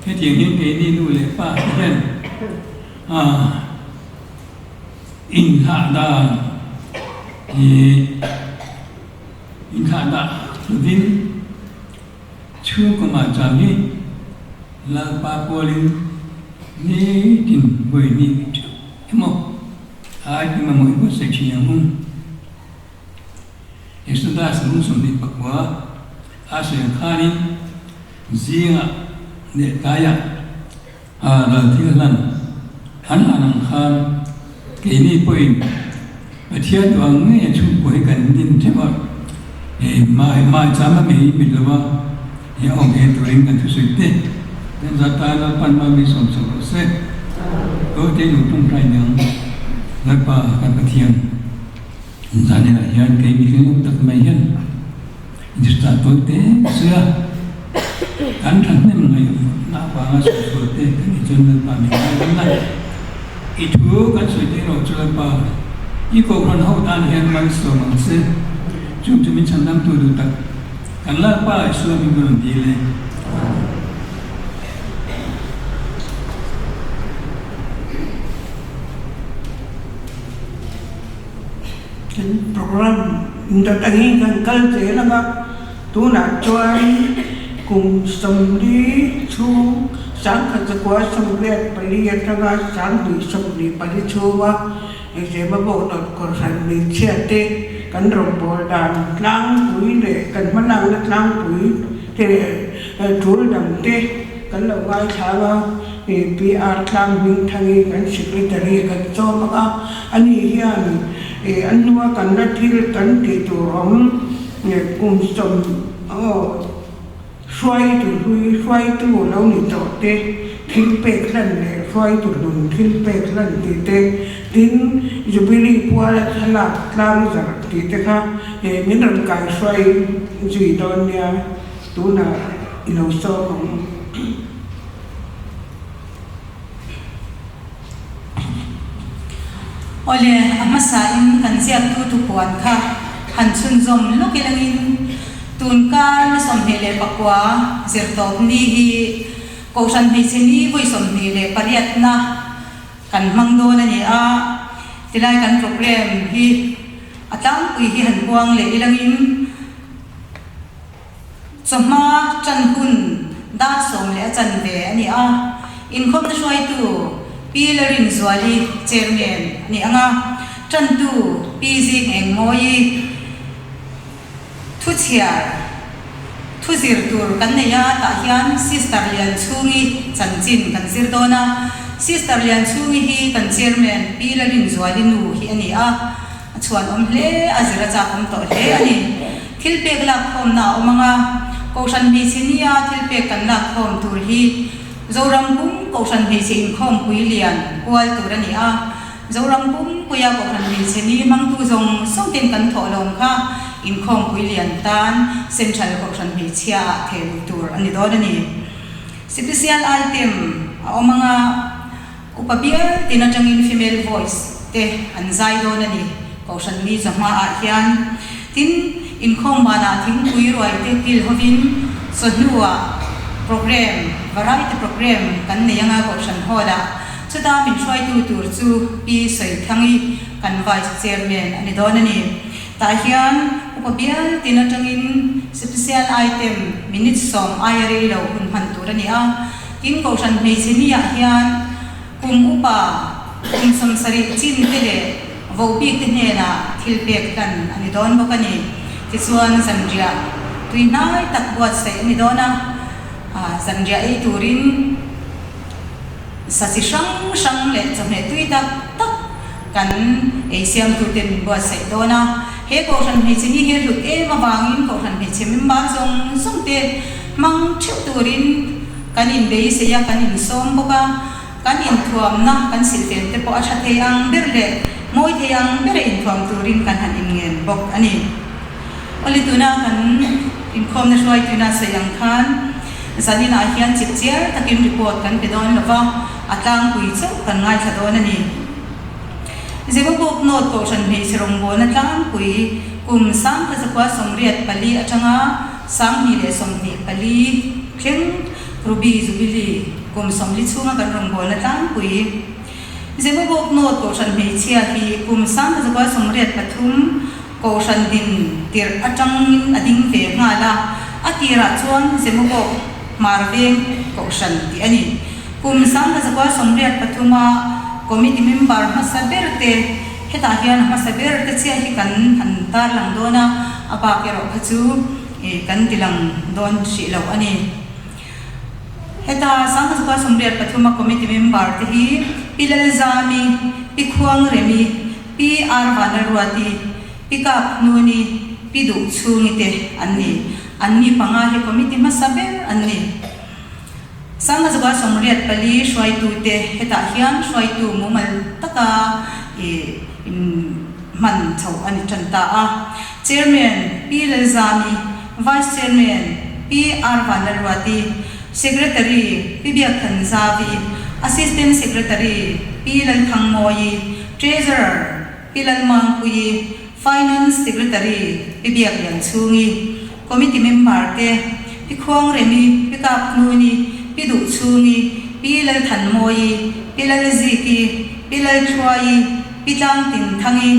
cái tiếng hiên cái ni nu le pa hian in hạ đà vin chưa có mà chạm đi là ba polin ni tin bởi ni em không ai thì mà mỗi người sẽ chỉ nhận không Yesterday sebelum sulit bahwa asyik kali zia ne kaya ada tigalan anak khan cái này point và thiên đoàn nghe chung của cái cảnh tin thế mà mai chăm mà mình biết là ya ông ấy tôi linh cảnh thứ suy tế nên ra ta là pan mà mình sống sống sẽ có thể nụ tung trái nhang là ba cái thiên ra nên là hiện cái mình cái nụ tắc mày hiện chỉ ta tôi tế xưa cắn thẳng nên người nào vào sống sống tế cái này cho nên ba mình nói lại itu kan sudah rojulah iko kan hau tan hian mai so mang se chung chu min chan dam tu du tak kan la pa so min gon di le kan program untuk tangi kan kal je la ga tu na choi cùng sông đi chung sáng khát quá sông việt bali ra sáng đi sông đi bali chua cái mà bộ nó còn thành đi chia tê cắn rồng bò đàn lang túi để cắn mắt lang đất lang túi thì túi đầm tê cắn lẩu gai chả vào thì PR lang mình thay cắn secretary cắn cho mà anh hiền anh nuôi cắn đất thì cắn thì tụi ông cùng sông xoay từ lâu nị tọt tê thiếu bẹt lần này xoay từ lùn thiếu bẹt lần tê tin jubilee qua là thay làm giờ tê khác những lần cài xoay gì đó nha tú là lâu sau cũng Oleh amasa in kan siap tu tu puan kha han chun zom lo ke langin tunkan somhele pakwa zirtop ni hi kausan hei chini voi somhele pariat na kan mangdo na ni a tilai kan program hi atang pui hi han buang le ilangin somma chan hun da som le chan ve ani a in khom na shwai tu pilarin zwali chairman ni anga chan tu pz eng moi thu chiar thu zir tur kan neya ta hian sister lian chungi chanchin kan zir dona sister lian chungi hi kan chairman pilarin zwali nu hi ani a chuan om hle azira cha om to hle ani thilpek lak khom na omanga kausan hi chinia thilpek kan lak khom tur hi zoram bum kausan hi chin khom pui lian kwal tur ani a zoram bum puya kausan hi chini mang tu zong sotin kan tholom kha in khom pui lian tan central kausan hi chia thelu tur ani do ani special item omanga upabia tinatangin female voice te anzai do ani kausan mi zama a hian tin in khom bana thing pui roi te til hovin sohnua program variety program kan neyanga kausan hoda chuta min shwai tu tur chu pi soi thangi kan vice chairman ani do ani ta hian upabial tinatangin special item minute som ayari lo hun han tur ani a tin kausan mei chinia hian kum upa kum samsari chin tele vobi te hena thilpek kan ani don bokani tichuan zanria tuinai takbuat sai ani dona zanria ei turin sasi sang le chome tuita tak kan ei siam tu ten buat sai dona he ko ran hei chini he lut e ma wangin ko ran hei chim bar song te mang chu turin kanin bei se ya kanin som boka kanin thuam na kan silten te po atha the ang berle moi the ang bere in thuam turin kan han ingen bok ani oli tuna kan in khom na shwai tuna sayang khan zanina hian chip chiar takin report kan pedon lova atlang pui chu kan ngai thadon ani zebo bok not ko san hei serong bo na tlang pui kum sang ka zakwa somriat pali atanga sang ni le somni pali khleng ruby zubili kum somli chunga kan rong bo na tlang pui zebo bok not ko san hei chia hi kum sang ka zakwa somriat pathum ko san din tir atang ading ve ngala atira chuan zebo bok marveng ko san ti ani kum sang ka zakwa somriat pathuma committee member masaberte heta hian masaberte chia hi kan hantar lang dona apa kero khachu kan tilang don si lo ani heta sang ka somriat pathuma committee member te hi pilal zami pikhuang remi pr vanarwati pikap nuni pidu chungi te anni panga hi committee masaber anni sang azwa somriat pali shwai tu te heta hian shwai tu mumal taka man chau ani chanta a chairman p lazami vice chairman pr vanarwati secretary pibia khanzavi assistant secretary p lal thangmoi treasurer p lal mangpui finance secretary pibia yang chungi committee member te pikhwang remi pikap nuni pidu chungi pilal thanmoi pilal ziki pilal chwai pitang tin thangi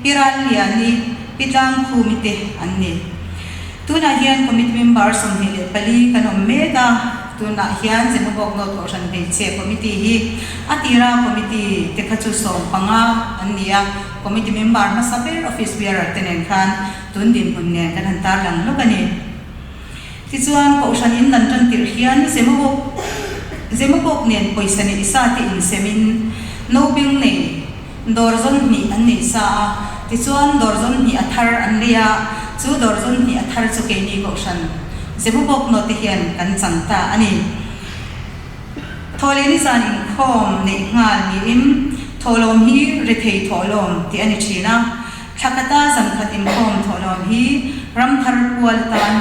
piral liani pitang khumite anni tuna hian committee member somhile pali kanom meta tuna hian zemobok not ocean be che committee hi atira committee te khachu som panga annia committee member masaber office bearer tenen khan tun din hunne kan hantar lang lokani tichuan ko ocean in nan tan tir hian zemobok nen poisa ni isati in semin no bing nei dorzon ni anni sa tichuan dorzon ni athar anlia chu dorzon ni athar chu ke ni ko ocean zemobok no te hian kan changta ani tholeni san in khom nei ngal ni in tholom hi rethei tholom ti ani thina thakata zamkhat in khom tholom hi ramthar pual tan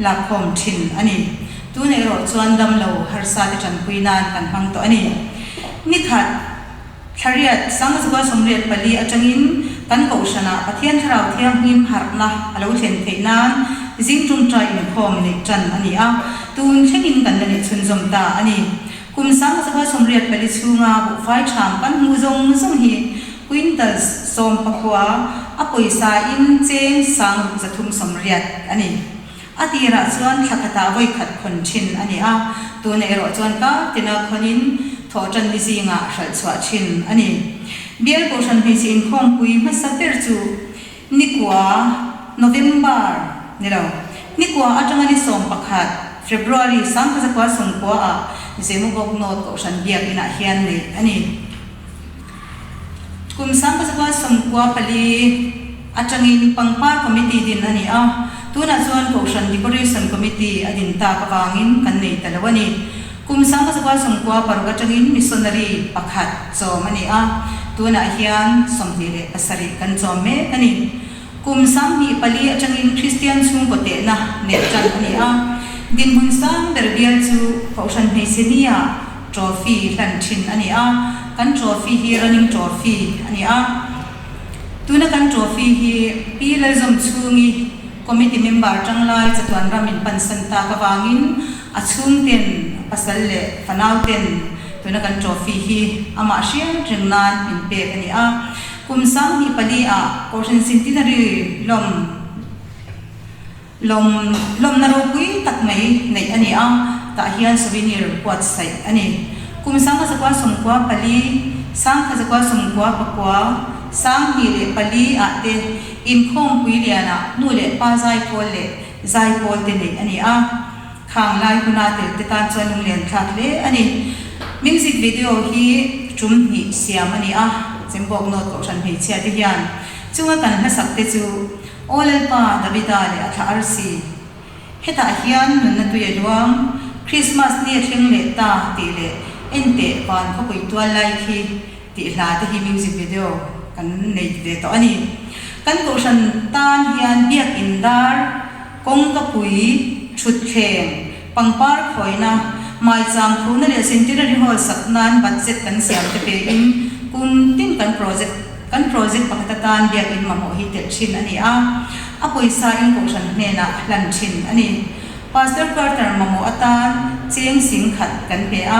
la khom thin ani tu nei ro chuan dam lo har sa ti chan puinan kan hang to ani ni khat thariat sang zuwa somriat pali atangin kan ko shana pathian tharau thiam him harna alo thlen theinan zing tung trai in khom ni chan ani a tun thengin kan ni chun zom ta ani kum sang sa som riat pali chunga bu fai tham kan mu zong hi quintals som pakwa a poisa in cheng sang zathum som riat ani atira chuan thakata voi khat khon thin ani a tun ero chuan ka tina khonin thotan ni zinga hral chwa thin ani bial portion hi sin khom pui ma saper chu nikwa November nilo nikwa atanga ni som pakhat February sang ka zakwa som kwa a zemu gok not ko san biak ina hian nei ani kum sang ka zakwa som kwa pali atangin pangpar committee din ani a tuna chuan ko san decoration committee adin ta ka wangin kan nei talawani kum sang ka zakwa som kwa parga tangin missionary pakhat chom ani a tuna hian som ni le pasari kan chom me ani kum sang ni pali atangin Christian chung ko te na ne chan ani a din mun sang derbial chu pausan meisenia trophy lan thin ani a kan trophy hi running trophy ani a tuna kan trophy hi pilal zom chungi committee member changlai chatuan ramin pansan ta ka wangin achung ten pasal le fanau ten tuna kan trophy hi ama sian jengnan in pe ani a kum sang hi pali a portion centenary lom na ro pui tak mai nei ani a ta hian souvenir kwat sai ani kum sang ka zakwa som kwa pali sang ka zakwa som kwa pakwa sang hi le pali a te in khom pui liana nu le pa zai pol te nei ani a khang lai kuna te ta chuan lung len thak le ani music video hi chum hi siam ani a chembok not ko san hi chia te hian chunga kan na sak te chu olel pa dabita le atha arsi heta hian nun na tuya duang Christmas ni thing le ta ti le ente pan ko pui tual lai khi ti hla te hi music video kan nei te to ani kan ko san tan hian biak indar kong ka pui thut khem pangpar khoina mai chang khuna le centenary hall saknan budget kan siam te pe in kum tin kan project pakatatan biak in mamo hi te thin ani a poisa in ko san ne na lan thin ani pastor Carter mamo atan cheng sing khat kan pe a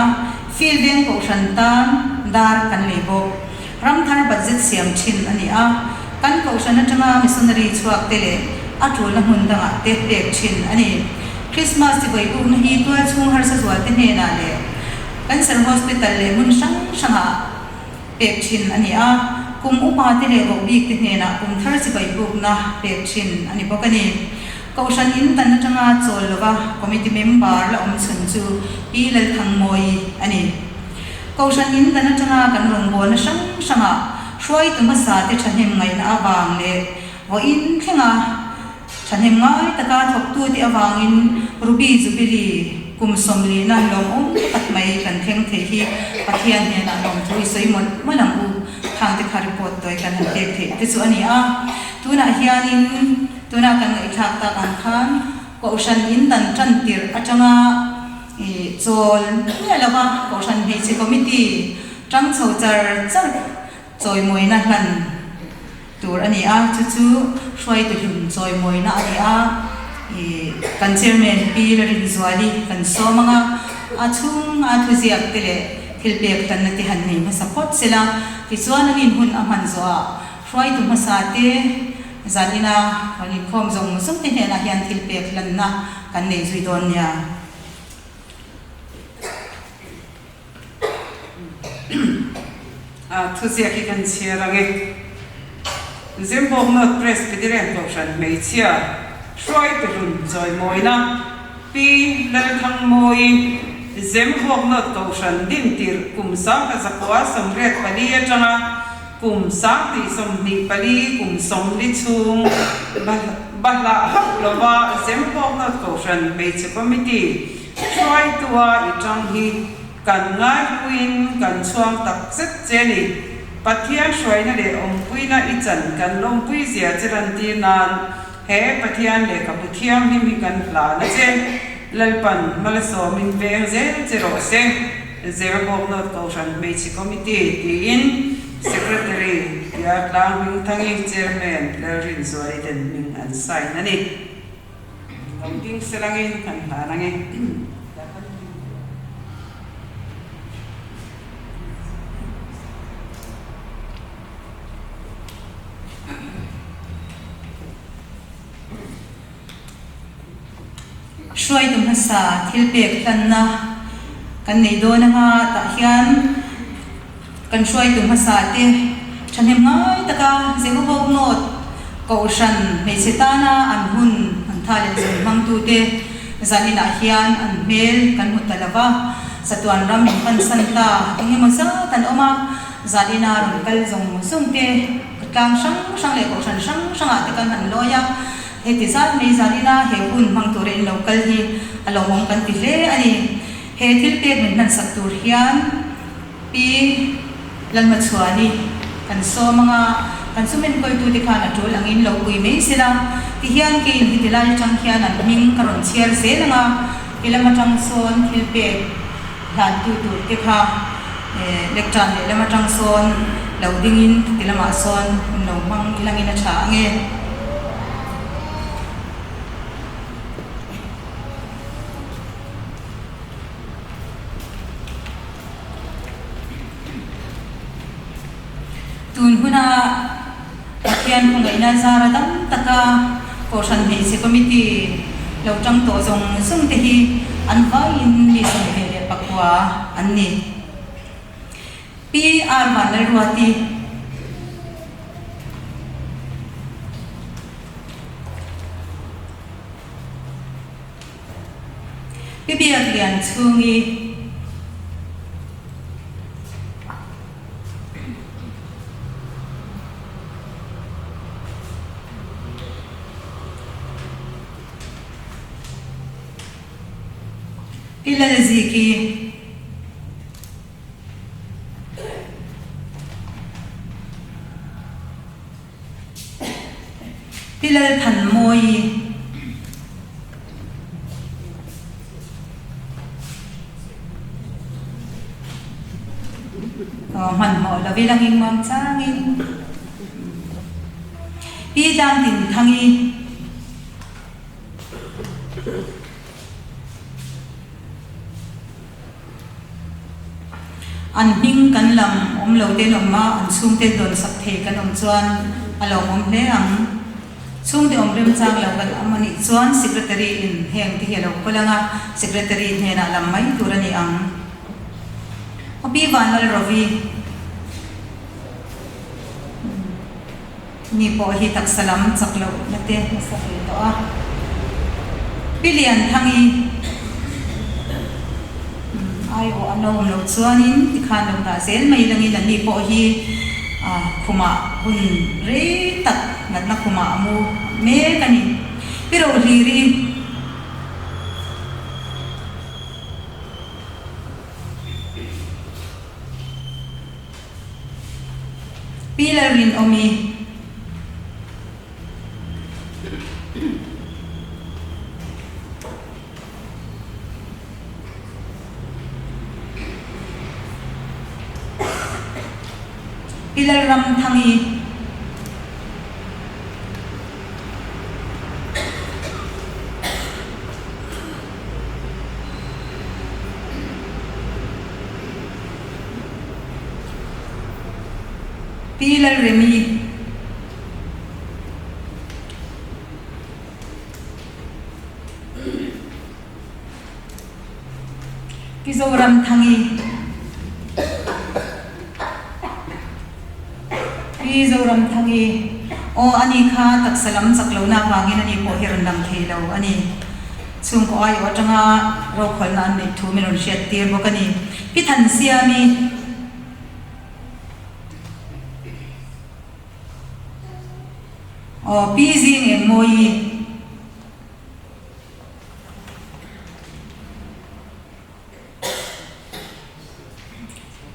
field den ko san tan dar kan lebo ram thar budget siam thin ani a kan ko san atanga missionary chuak tele atul na hun danga te thin ani Christmas ti bai na hi to chung har sa zual te ne na le cancer hospital le mun sanga pek thin ani a kum upa te le ro bik te ne na kum thar si bai buk na pek thin ani bokani kausan in tan atanga chol lova committee member la chun chu pilal thang moi ani kausan in tan atanga kan rong bol na sanga shoi tu ma sa te thanem ngai na awang le wo in thenga thanem ngai taka thok tu ti awangin ruby jubilee kum somli na lom tat mai kan theng the hi pathian ne na lom thui sei mon manam u thang te khari pot toy kan han te te chu ani a tuna hianin tuna kan ngai thak ta kan khan ko shan in dan tran tir atanga chol ne lawa ko shan he chi committee tang chho char choi moi na hlan tur ani a chu shwai tu him choi moi na ani a kan chairman pi la rin zwali kan somanga achung a thu ziak tele thilpek tan na ti han nei ma support sela ti chuan in hun aman zo shwai tu ma sa te zanina ani khom zong sum te ne na hian thilpek lan na kan nei zui don ya thu ziak ki kan chiarange Zimbabwe not Presbyterian Portion Meitia Shoi to Run Joy Moina Pi Lal Thang Moi Zimbabwe not Portion Dintir Kum Sang Kazakwa Som Red Palia Jana Kum Sang Ti Som Ni Pali Kum Som Li Chung Bala Haklova Zimbabwe not Portion Meitia Committee Shoi to Itang Hi Kan Ngai Win Kan Chuang Tak Set Jenny Pathian shoi na le pui na ichan kan lom pui zia chiran ti nan he pathian le ka puthiam him hi kan hla na che lalpan malaso min veng ze chero se zero bok not kausan mechi committee ti in secretary ya tlang min thangi chairman lerin zoi den min an sign ani lòng tiếng sẽ là nghe thành thả là nghe Shuai tum hasa thil pek tan na kan nei do na nga ta hian kan shuai tum hasa te thanem ngai taka zeng bok not ko shan nei setana an hun an thalen zeng mang tu te zanina hian an mel kan mutalawa satuan ram kan santa inge masa tan oma zanina ron kal zong sung te tlang sang le ko sang ate kan han loya heti zat nei zanina he hun mang tu re local hi alomong kan ti le ani he thil pek min nan sak tur hian pi lan ma chuani kan so mga kan sumen koi tu dikha na tol angin lo pui me sila ti hian ke in hitilal chang hian an ming karon chiar se langa ilama tang son thil pek dan tu dikha lecture le lama tang son lo dingin tilama son no mang ilangin a cha nge tun huna akian ko ngai na zara dam taka portion he se committee lo tang to jong sung te hi an vai in ni sung he le pakwa an ni PR man ruati PPR lian chungi ilal ziki ilal than moi man mo la bilang ing mam changin pi dang tin thangi an hing kan lam lo te nom ma an sung te don sak the kan om chuan along om hle ang sung te om rem chang lo kan amani chuan secretary in heng ti helo kolanga secretary he na lam mai turani ang opi vanal rovi ni po hi tak salam chaklo nate masakhi to a pilian thangi ai o anom lo chuanin tikhan lo ta sel mai langin an ni po hi khuma hun re tak nat na khuma amu me kani pero liri pilarin omi Pilar ram thangi Pilar remi Pizoram thangi Zoram thangi o ani kha tak salam saklo na wangin ani po hiron dam thelo ani chung ko ai watanga ro khol na nei thu milon shet tir bo kani pi than siami o pi jing en moi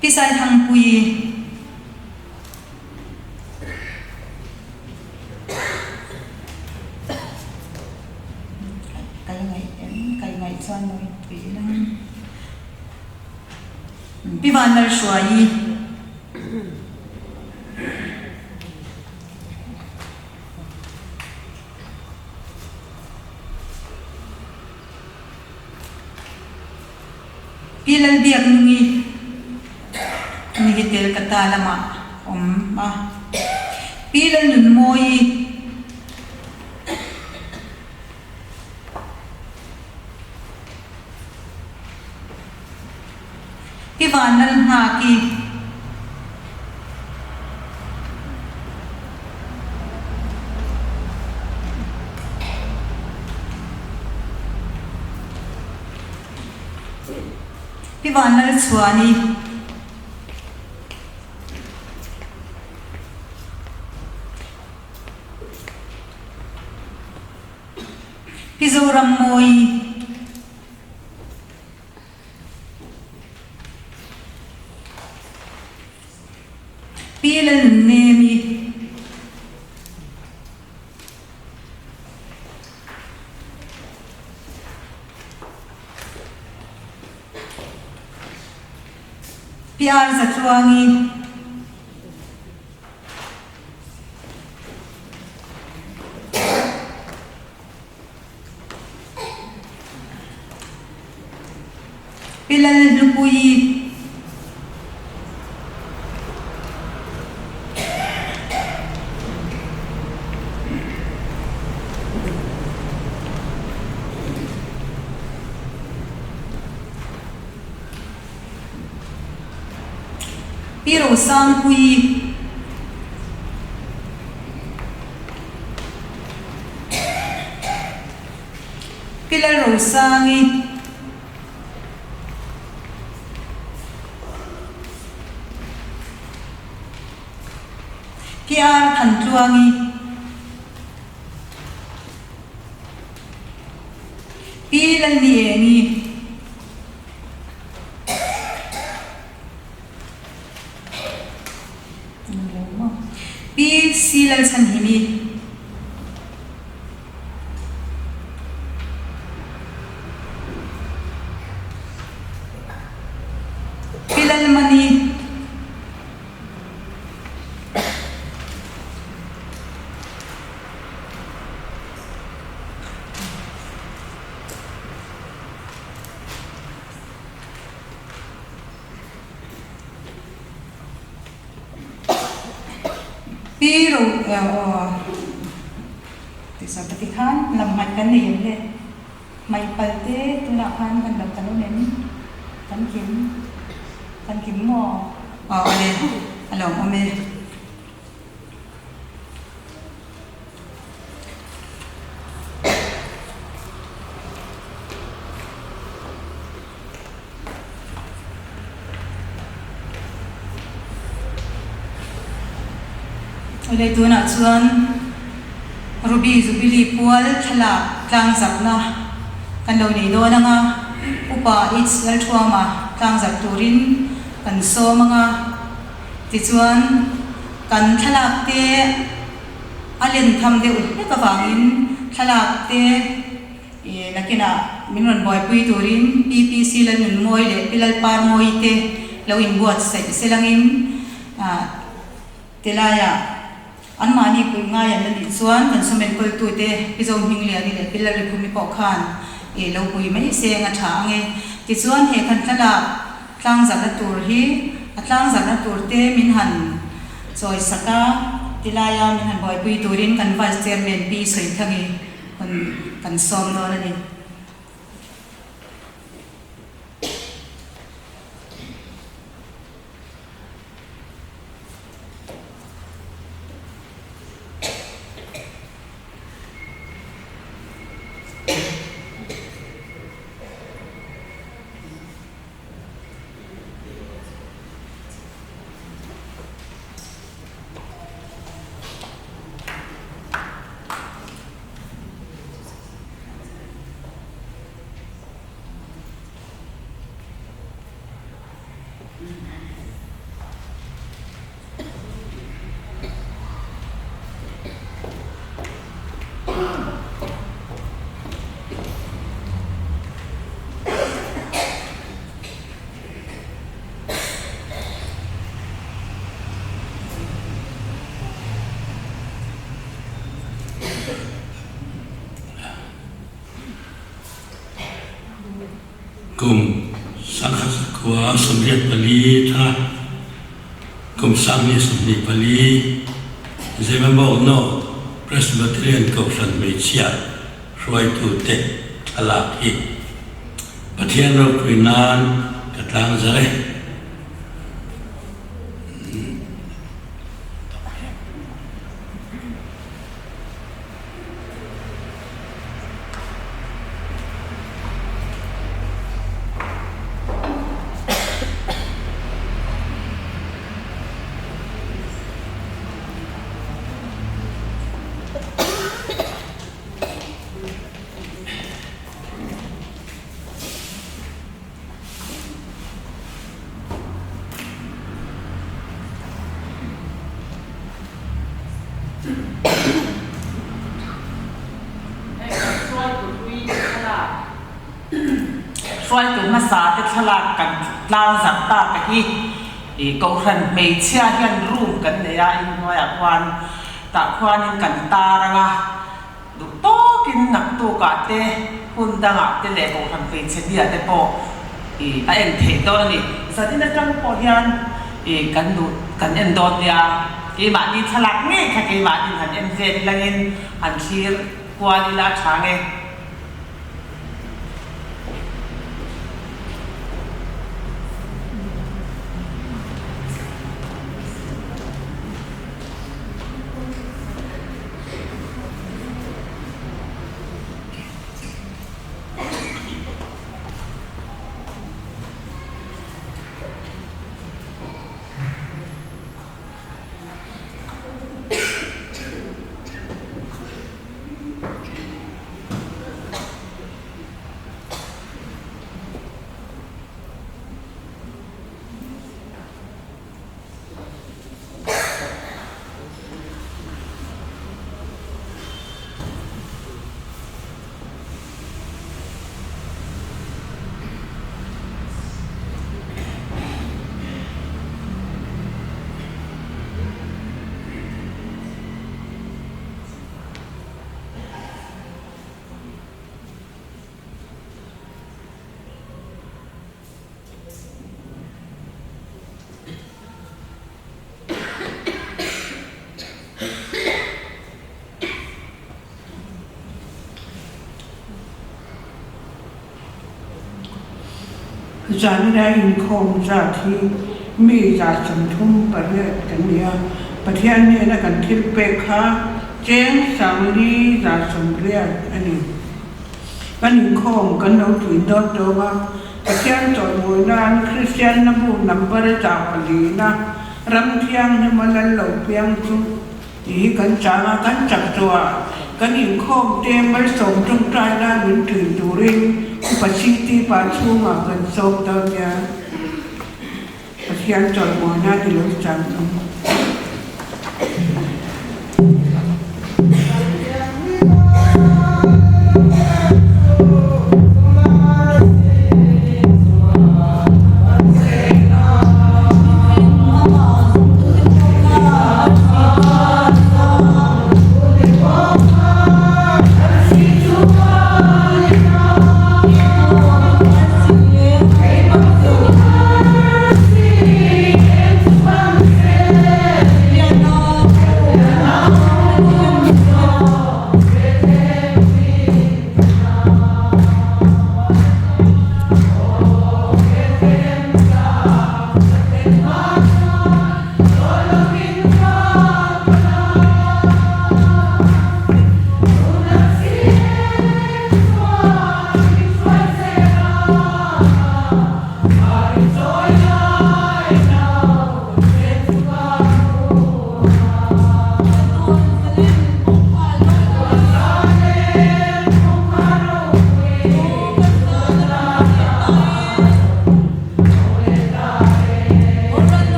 pi sai thang pui Pivanal Shuai pilal biak nungi ni tel kata lama ma pilal nun moi kiwanal haki Piwanal Swani Pizoram Moi Pilal Nemi Piar Zatruangi Pilal Lupui Piro Sangpui Pilal Rosangi Piar Kantluangi Pilal Niengi Pi silal sanhini Pilal mani Piro Tisa patikan lammat kan niyan le may palte tunakan kan lam tanunin kan kim mo ale along ome Oleh tu nak cuan Ruby Zubili pual thala tlang zakna kan lo nei do nga upa it's lal thuama tlang zak turin kan so manga ti chuan kan thalak te alen tham de ul ka wangin thalak te lakina minron boy pui turin PPC lan nun moi le pilal par moi te lo in buat selangin telaya an mani pui nga yan ni chuan kan sumen kol tu te pizom hingli ani le pilal ri khumi po khan lo pui mai se nga tha nge ti chuan he kan tala tlang za na tur hi atlang za na tur te min han choi saka tilaya min han boy pui turin kan vice chairman pi soi thangi kan som no ni cùng สังฆสกวาสมเด็จปลีท่ากุมสังนิสมเด็จปลีเจมาบอกโนพระสมเด็จกษัตริย์เมเชียช่วยตูเตทลาภิประเทศเราคุยนานกระทั่งใจช่วยตัวมาสาธิตฉลาดกันลาวสักตากะฮีก็ขันไม่เชื่อยันรูมกันในยาอินทวายควันตะควันกันตาระงะดูโตกินหนักตัวกาเตคุณดังอ่ะเตเล่ก็ขันเป็นเสียดีแต่พอแต่เอ็นเทตัวนี่สัตว์ที่นั่งพอยันกันดูกันเอ็นโดนยามาดีฉลาดนี่แค่มาดีหันเอ็นเซนลังเอ็นหันชีร์กวาลีลาช้างเองจาไม่ได้อินโคมจากที่มีจากสมทุมประเทศกันเนี่ยประเทศนี้นะกันทิลเปค่าเจงสังลีจากสมเรียนอันนี้กันอินโคมกันเราถือดอดตัวว่าประเทศจอยมวยนานคริสเตียนนับบุญนับประจากปลีนะรำเทียงให้มันหล่อเพียงจุที่กันจางกันจับตัวกันอินโคมเต็มไปส่งตรงใจได้เหมือนถือดูริงปัจจิติปัจจุบันกันโซกตัวเนี่ยประเทศจอยมวยน่าที่รู้จัก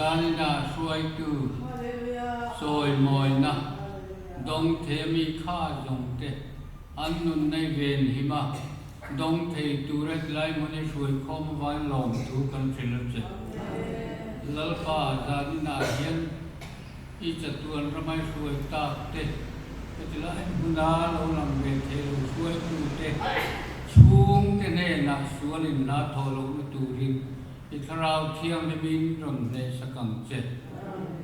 zani na suai tu soi moi na dong the mi kha jong te an nun nei ven hima dong thei tu ret lai moni suai khom van lom tu kan thil che lalpa zani na hian i chatuan ramai suai ta te la guna lo lam ve the lo suai tu te chung te ne na sualin na tholo tu rin i tharau thiam ne min rom le sakang che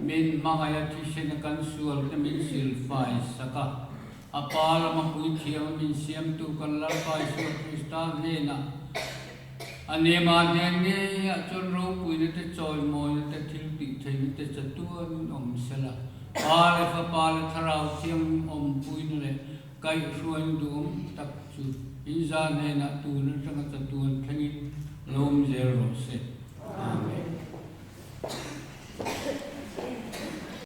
min mangaya thi sen kan sual te min sil fai saka apala ma pui thiam min siam tu kan la fai su krista ne na ane ma ne ne a chon ro pui ne te choi moi ne te thil pi thei ne te chatuan om sela pale fa pale tharau thiam om pui ne kai suan dum tak chu inza ne na tu ne tanga chatuan thangi lom zero se amen